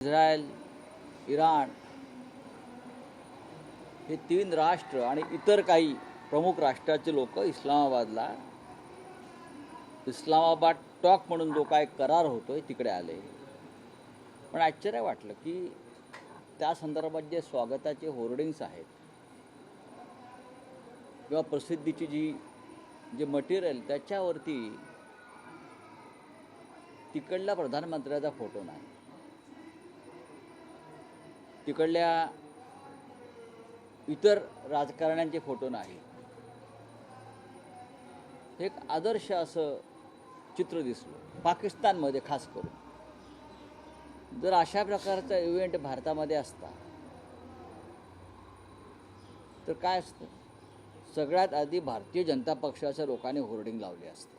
Israel, Iran हे 3 राष्ट्र आणि इतर काही प्रमुख राष्ट्राचे लोक इस्लामाबाद टॉक म्हणून जो काय करार होतोय तिकडे आले. पण आश्चर्य वाटलं की त्या संदर्भात जे स्वागताचे होर्डिंग्स आहेत किंवा प्रसिद्धीची जे मटेरियल त्याच्यावरती तिकडल्या प्रधानमंत्र्याचा फोटो नाही, तिकडल्या इतर राजकारण्यांचे फोटो नाही. हे एक आदर्श असं चित्र दिसलं पाकिस्तानमध्ये. खास करून जर अशा प्रकारचा इव्हेंट भारतामध्ये असता तर काय असतं, सगळ्यात आधी भारतीय जनता पक्षाच्या लोकांनी होर्डिंग लावले असते.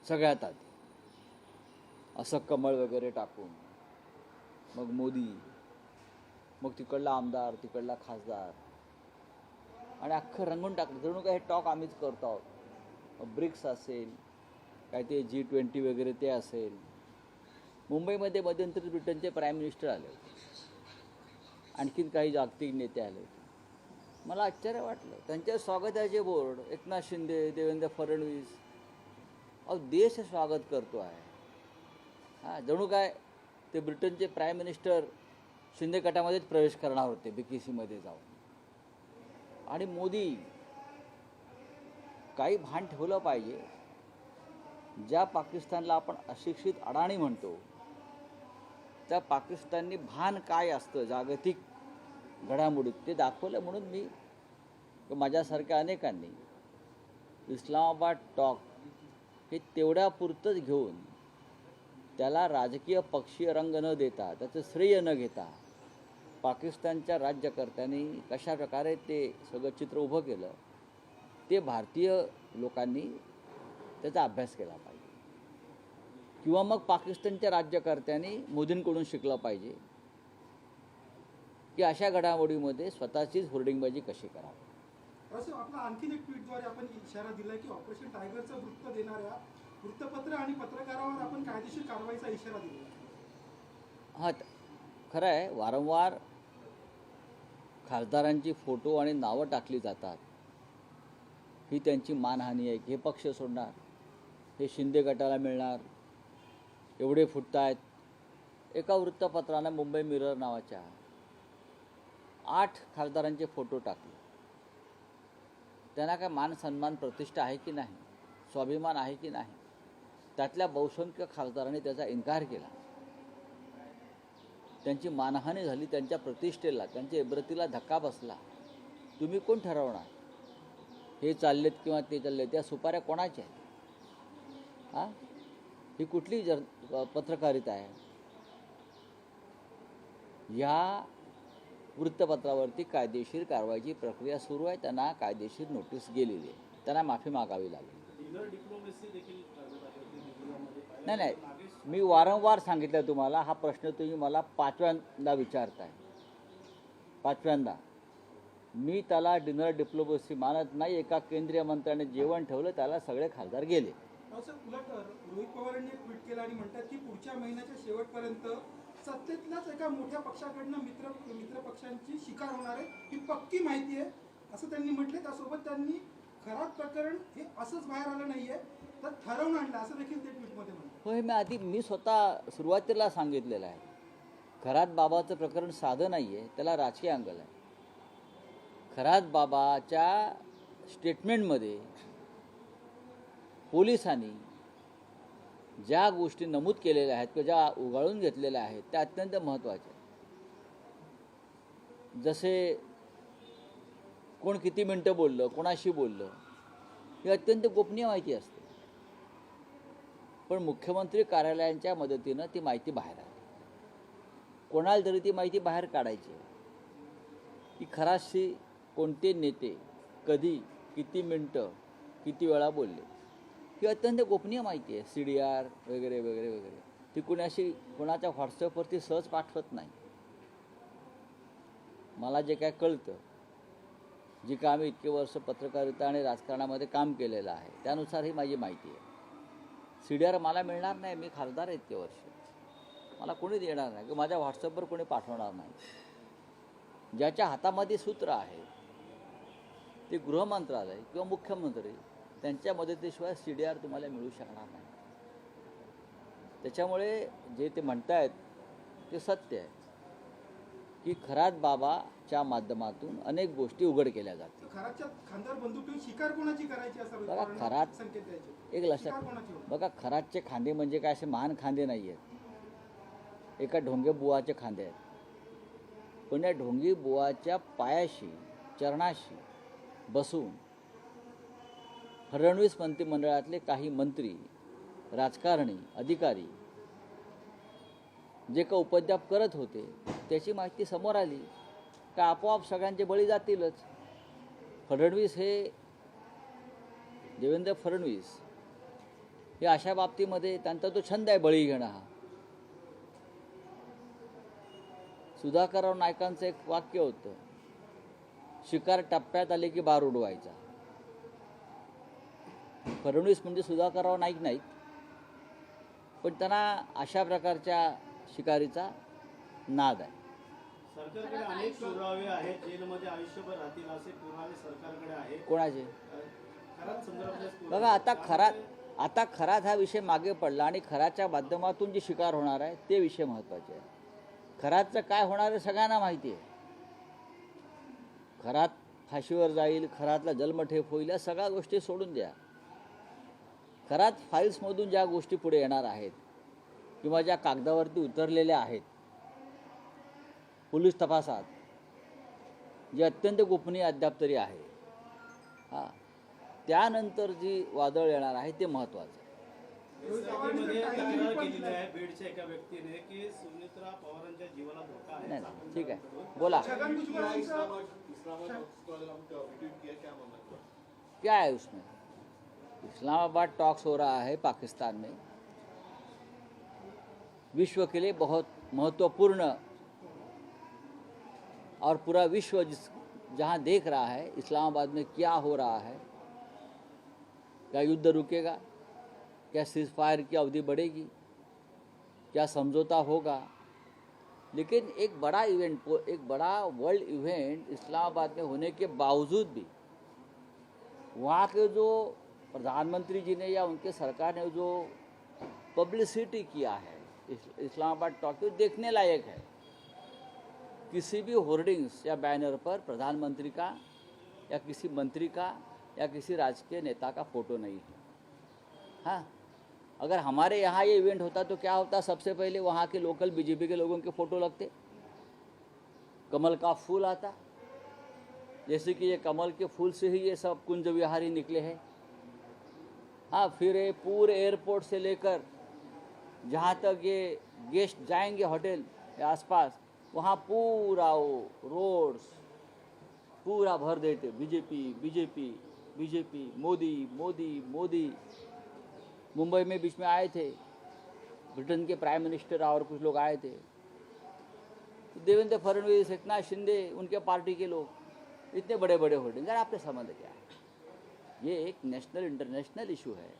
सगळ्यात आधी असं कमळ वगैरे टाकून, मग मोदी, मग तिकडला आमदार, तिकडला खासदार, आणि अख्खं रंगून टाकलं जणू काय हे टॉक आम्हीच करतो आहोत. ब्रिक्स असेल, काय ते G20 वगैरे ते असेल. मुंबईमध्ये मध्यंतरी ब्रिटनचे प्राईम मिनिस्टर आले होते, आणखीन काही जागतिक नेते आले होते. मला आश्चर्य वाटलं. त्यांच्या स्वागताचे बोर्ड एकनाथ शिंदे, देवेंद्र फडणवीस, देश स्वागत करतो आहे. जणू काय ते ब्रिटनचे प्राईम मिनिस्टर शिंदे गटामध्येच प्रवेश करणार होते BKCमध्ये जाऊन. आणि मोदी, काही भान ठेवलं पाहिजे. ज्या पाकिस्तानला आपण अशिक्षित अडाणी म्हणतो, त्या पाकिस्ताननी भान काय असतं जागतिक घडामोडीत ते दाखवलं. म्हणून मी माझ्यासारख्या अनेकांनी इस्लामाबाद टॉक हे तेवढ्यापुरतंच घेऊन त्याला राजकीय पक्षीय रंग न देता, त्याचं श्रेय न घेता, पाकिस्तानच्या राज्यकर्त्यांनी कशा प्रकारे ते सगळं चित्र उभं केलं ते भारतीय लोकांनी त्याचा अभ्यास केला पाहिजे. किंवा मग पाकिस्तानच्या राज्यकर्त्यांनी मोदींकडून शिकलं पाहिजे की अशा घडामोडीमध्ये स्वतःचीच होर्डिंगबाजी कशी करावी. आपला आणखीन एक ट्विटद्वारे आपण इशारा दिला की ऑपरेशन टायगरचं वृत्त देणाऱ्या वृत्तपत्र आणि पत्रकारावर आपण कायदेशीर कारवाईचा इशारा दिला. खरं आहे, वारंवार खासदारांची फोटो आणि नावं टाकली जातात. ही त्यांची मानहानी आहे. हे पक्ष सोडणार, हे शिंदे गटाला मिळणार, एवढे फुटत आहेत. एका वृत्तपत्रानं मुंबई मिरर नावाच्या 8 खासदारांचे फोटो टाकले. त्यांना काय मान सन्मान प्रतिष्ठा आहे की नाही, स्वाभिमान आहे की नाही, त्यातल्या बहुसंख्य खासदारांनी त्याचा इन्कार केला. त्यांची मानहानी झाली, त्यांच्या प्रतिष्ठेला, त्यांच्या इब्रतीला धक्का बसला. तुम्ही कोण ठरवणार हे चाललेत किंवा ते चाललेत, त्या सुपाऱ्या कोणाच्या आहेत? ही कुठली पत्रकारिता आहे? या वृत्तपत्रावरती कायदेशीर कारवाईची प्रक्रिया सुरू आहे. त्यांना कायदेशीर नोटीस गेलेली आहे, त्यांना माफी मागावी लागेल. नाही, मी वारंवार सांगितलं तुम्हाला. हा प्रश्न तुम्ही मला 5व्यांदा विचारताय. 5व्यांदा. मी त्याला डिनर डिप्लोमसी मानत नाही. एका केंद्रीय मंत्र्याने जेवण ठेवलं, त्याला सगळे खासदार गेले. उलट रोहित पवारांनी ट्विट केलं आणि म्हणतात की पुढच्या महिन्याच्या शेवटपर्यंत सत्तेतल्याच एका मोठ्या पक्षाकडनं मित्र पक्षांची शिकार होणार आहे, ही पक्की माहिती आहे असं त्यांनी म्हटले. त्यासोबत त्यांनी खराब प्रकरण हे असंच बाहेर आलं नाहीये, तर ठरवून आणलं असं देखील ते ट्विटमध्ये म्हणतात. होय, मी स्वतः सुरुवातीला सांगितलेलं आहे. खरात बाबाचं प्रकरण साधं नाही आहे, त्याला राजकीय अँगल आहे. खरात बाबाच्या स्टेटमेंटमध्ये पोलिसांनी ज्या गोष्टी नमूद केलेल्या आहेत किंवा ज्या उगाळून घेतलेल्या आहेत त्या अत्यंत महत्त्वाच्या आहेत. जसे कोण किती मिनटं बोललं, कोणाशी बोललं, ही अत्यंत गोपनीय माहिती असते. पण मुख्यमंत्री कार्यालयांच्या मदतीनं ती माहिती बाहेर आली. कोणाला तरी ती माहिती बाहेर काढायची, की खराशी कोणते नेते कधी किती मिनटं किती वेळा बोलले, ही अत्यंत गोपनीय माहिती आहे. CDR वगैरे वगैरे वगैरे ती कोणाच्या व्हॉट्सअपवरती सहज पाठवत नाही. मला जे काय कळतं, जी का आम्ही इतके वर्ष पत्रकारिता आणि राजकारणामध्ये काम केलेलं आहे त्यानुसार ही माझी माहिती आहे. CDR मला मिळणार नाही, मी खासदार आहे इतके वर्ष. मला कोणी देणार नाही किंवा माझ्या व्हॉट्सअपवर कोणी पाठवणार नाही. ज्याच्या हातामध्ये सूत्र आहे ते गृहमंत्रालय किंवा मुख्यमंत्री, त्यांच्या मदतीशिवाय CDR तुम्हाला मिळू शकणार नाही. त्याच्यामुळे जे ते म्हणतायत ते सत्य आहे की खरात बाबाच्या माध्यमातून अनेक गोष्टी उघड केल्या जातील. खराच्या खांद्यावर बंदूक ठेवून शिकार कोणाची करायची असं रोहित बघा, पवारांना खरात संकेत द्यायचे? एक शिकार लक्षात कोणाची होणार? बघा, खरातचे खांदे म्हणजे काय असे महान खांदे नाही आहेत, एका ढोंगे बुवाचे खांदे आहेत. पण या ढोंगी बुवाच्या पायाशी चरणाशी बसून फडणवीस मंत्रिमंडळातले काही मंत्री, राजकारणी, अधिकारी जे का उपद्व्याप करत होते त्याची माहिती समोर आली का आपोआप सगळ्यांचे बळी जातीलच. फडणवीस हे देवेंद्र फडणवीस हे अशा बाबतीमध्ये त्यांचा तो छंद आहे बळी घेणं हा. सुधाकरराव नाईकांचं एक वाक्य होतं, शिकार टप्प्यात आले की बार उडवायचा. फडणवीस म्हणजे सुधाकरराव नाईक नाहीत, पण त्यांना अशा प्रकारच्या शिकारीचा नाद आहे. सरकारकडे अनेक पुरावे आहेत, जेलमध्ये आयुष्यभर राहतील असे पुरावे सरकारकडे आहेत. कोणाचे? खरात संदर्भातले पुरावे. बघा, आता खरात हा विषय मागे पडला आणि खराच्या माध्यमातून जे शिकार होणार आहे ते विषय महत्त्वाचे आहे. खरातचं काय होणार आहे सगळ्यांना माहिती आहे. खरात फाशीवर जाईल, खरातला जन्मठेप होईल, या सगळ्या गोष्टी सोडून द्या. खरात फाईल्समधून ज्या गोष्टी पुढे येणार आहेत किंवा ज्या कागदावरती उतरलेल्या आहेत पोलीस तपासात, जे अत्यंत गोपनीय अद्याप तरी आहे, हां, त्यानंतर जी वादळ येणार आहे ते महत्त्वाचं आहे. SIT तक्रार केलेली आहे बीडच्या एका व्यक्तीने की सुमित्रा पवारांच्या जीवाला धोका आहे. नाही, ठीक आहे, बोला. छगन भुजबळांचं क्या है उसमें? इस्लामाबाद टॉक्स हो रहा है पाकिस्तान में, विश्व के लिए बहुत महत्वपूर्ण, और पूरा विश्व जहाँ देख रहा है इस्लामाबाद में क्या हो रहा है, क्या युद्ध रुकेगा, क्या सीज फायर की अवधि बढ़ेगी, क्या समझौता होगा. लेकिन एक बड़ा इवेंट, एक बड़ा वर्ल्ड इवेंट इस्लामाबाद में होने के बावजूद भी वहाँ के जो प्रधानमंत्री जी ने या उनके सरकार ने जो पब्लिसिटी किया है इस्लामाबाद टॉक, देखने लायक है. किसी भी होर्डिंग्स या बैनर पर प्रधानमंत्री का या किसी मंत्री का या किसी राजकीय नेता का फोटो नहीं है. हाँ, अगर हमारे यहाँ ये इवेंट होता तो क्या होता, सबसे पहले वहाँ के लोकल बीजेपी के लोगों के फ़ोटो लगते, कमल का फूल आता, जैसे कि ये कमल के फूल से ही ये सब कुंज विहारी निकले हैं. हाँ, फिर ये पूरे एयरपोर्ट से लेकर जहाँ तक ये गेस्ट जाएंगे होटल या आसपास, वहाँ पूरा वो रोड्स पूरा भर देते BJP BJP BJP, Modi Modi Modi. Mumbai में बीच में आए थे ब्रिटेन के प्राइम मिनिस्टर और कुछ लोग आए थे, तो देवेंद्र फडणवीस, एकनाथ शिंदे, उनके पार्टी के लोग, इतने बड़े बड़े होर्डिंग. यार आपके संबंध क्या है? ये एक नेशनल इंटरनेशनल इशू है,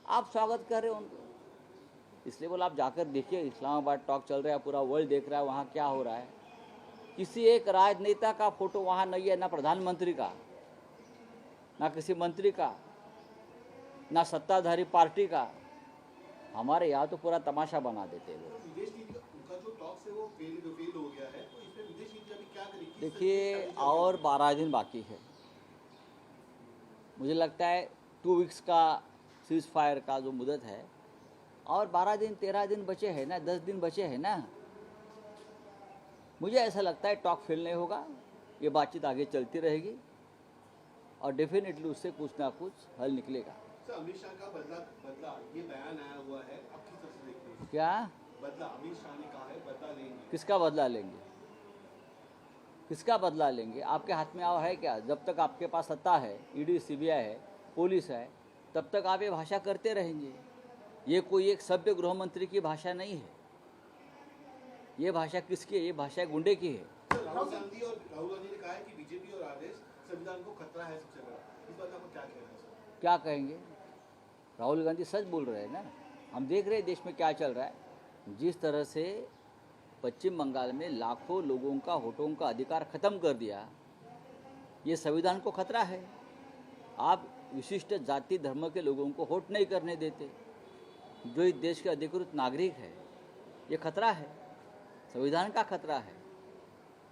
आप स्वागत कर रहे हो उनको, इसलिए बोला आप जाकर देखिए. इस्लामाबाद टॉक चल रहा है, पूरा वर्ल्ड देख रहा है वहाँ क्या हो रहा है. किसी एक राजनेता का फोटो वहाँ नहीं है, ना प्रधानमंत्री का, ना किसी मंत्री का, ना सत्ताधारी पार्टी का. हमारे यहाँ तो पूरा तमाशा बना देते हैं लोग. विदेश नीति का जो टॉक्स है वो फेल हो गया है, तो इसमें विदेश नीति अभी क्या करेगी? देखिए, और 12 दिन बाकी है. मुझे लगता है 2 वीक्स का सीज फायर का जो मुदत है, और 12 दिन 13 दिन बचे हैं ना, 10 दिन बचे हैं ना. मुझे ऐसा लगता है टॉक फेल नहीं होगा, ये बातचीत आगे चलती रहेगी और डेफिनेटली उससे कुछ ना कुछ हल निकलेगा. सर, अमित शाह का बदला ये बयान आया हुआ है, आप किस तरह से देखते हैं? क्या बदला अमित शाह ने कहा है, बदला लेंगे. किसका बदला लेंगे? किसका बदला लेंगे? आपके हाथ में है क्या? जब तक आपके पास सत्ता है, ईडी सीबीआई है, पुलिस है, तब तक आप ये भाषा करते रहेंगे. ये कोई एक सभ्य गृह मंत्री की भाषा नहीं है. ये भाषा किसकी है? ये भाषा गुंडे की है. सर, राहुल गांधी ने कहा है कि बीजेपी और आरएस संविधान को खतरा है सबसे बड़ा. इस बात आपको क्या कहना है सर? क्या कहेंगे? राहुल गांधी सच बोल रहे हैं ना. हम देख रहे हैं देश में क्या चल रहा है. जिस तरह से पश्चिम बंगाल में लाखों लोगों का वोटों का अधिकार ख़त्म कर दिया, ये संविधान को खतरा है। आप विशिष्ट जाति धर्म के लोगों को वोट नहीं करने देते, जो इस देश के अधिकृत नागरिक है। ये खतरा है, संविधान का खतरा है।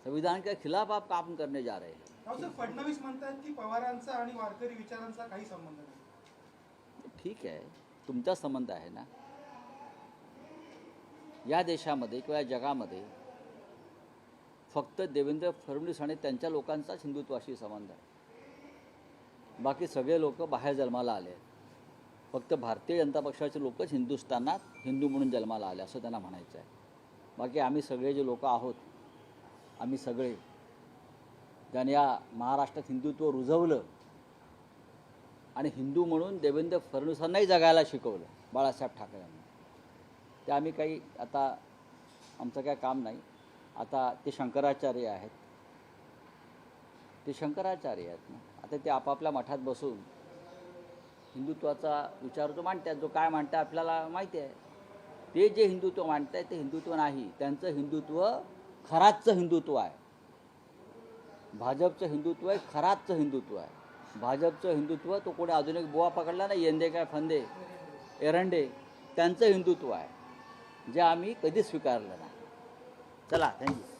संविधान के खिलाफ आप काम करने जा रहे हैं। रावसाहेब फडणवीस म्हणतात की पवारांचा आणि वारकरी विचारांचा काही संबंध नाही. ठीक आहे, तुमचा संबंध आहे ना. या देशामध्ये किंवा या जगामध्ये फक्त देवेंद्र फडणवीस आणि त्यांच्या लोकांचाच हिंदुत्वाशी संबंध आहे. बाकी सगळे लोक बाहेर जन्माला आले आहेत. फक्त भारतीय जनता पक्षाचे लोकच हिंदुस्थानात हिंदू म्हणून जन्माला आले असं त्यांना म्हणायचं आहे. बाकी आम्ही सगळे जे लोक आहोत, आम्ही सगळे ज्यांनी या महाराष्ट्रात हिंदुत्व रुजवलं आणि हिंदू म्हणून देवेंद्र फडणवीसांनाही जगायला शिकवलं बाळासाहेब ठाकरेंना, ते आम्ही काही आता आमचं काय काम नाही. आता ते शंकराचार्य आहेत, ते शंकराचार्य आहेत ना. आता ते आपापल्या मठात बसून हिंदुत्वाचा विचार जो मांडतात, जो काय मांडतात आपल्याला माहिती आहे. ते जे हिंदुत्व मांडतात ते हिंदुत्व नाही. त्यांचं हिंदुत्व खराचं हिंदुत्व आहे. भाजपचं हिंदुत्व आहे खराचं हिंदुत्व आहे. भाजपचं हिंदुत्व तो कोणी आधुनिक बुवा पकडला नाही, यंदे काय फंदे एरंडे, त्यांचं हिंदुत्व आहे जे आम्ही कधीच स्वीकारलं नाही. चला, थँक्यू.